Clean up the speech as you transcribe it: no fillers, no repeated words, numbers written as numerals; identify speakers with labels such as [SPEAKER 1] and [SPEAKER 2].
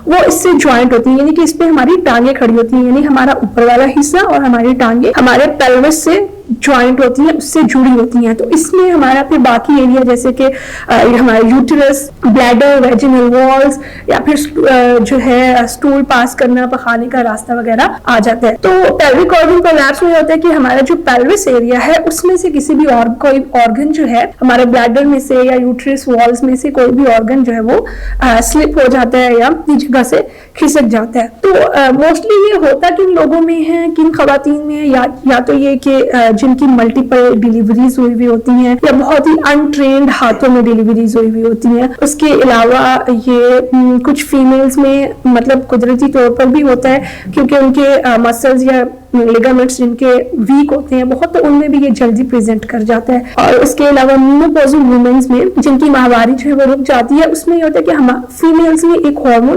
[SPEAKER 1] वो इससे ज्वाइंट होती है, यानी कि इस पे हमारी टांगे खड़ी होती हैं, यानी हमारा ऊपर वाला हिस्सा और हमारी टांगे हमारे पेल्विस से ज्वाइंट होती है, उससे जुड़ी होती हैं। तो इसमें हमारा फिर बाकी एरिया जैसे कि हमारे यूटेरस, ब्लैडर, वेजिनल वॉल्स या फिर जो है स्टूल पास करना, पखाने का रास्ता वगैरह आ जाता है। तो पेल्विक ऑर्गन कोलैप्स में होता है कि हमारा जो पेल्विस एरिया है उसमें से किसी भी कोई ऑर्गन जो है हमारे ब्लैडर में से या यूटेरस वॉल्स में से कोई भी ऑर्गन जो है वो स्लिप हो जाता है या जगह से खिसक जाता है। तो मोस्टली ये होता किन लोगों में है, किन खवातीन में, या तो ये कि जिनकी मल्टीपल डिलीवरीज हुई होती हैं या बहुत ही अनट्रेन्ड हाथों में डिलीवरीज हुई होती हैं। उसके अलावा ये कुछ फीमेल्स में मतलब कुदरती तौर पर भी होता है क्योंकि उनके मसल्स या लिगामेंट्स जिनके वीक होते हैं बहुत, तो उनमें भी ये जल्दी प्रेजेंट कर जाता है। और उसके अलावा मेनोपॉजल वुमेन्स में जिनकी माहवारी जो है वो रुक जाती है, उसमें ये होता है कि हम फीमेल्स में एक हार्मोन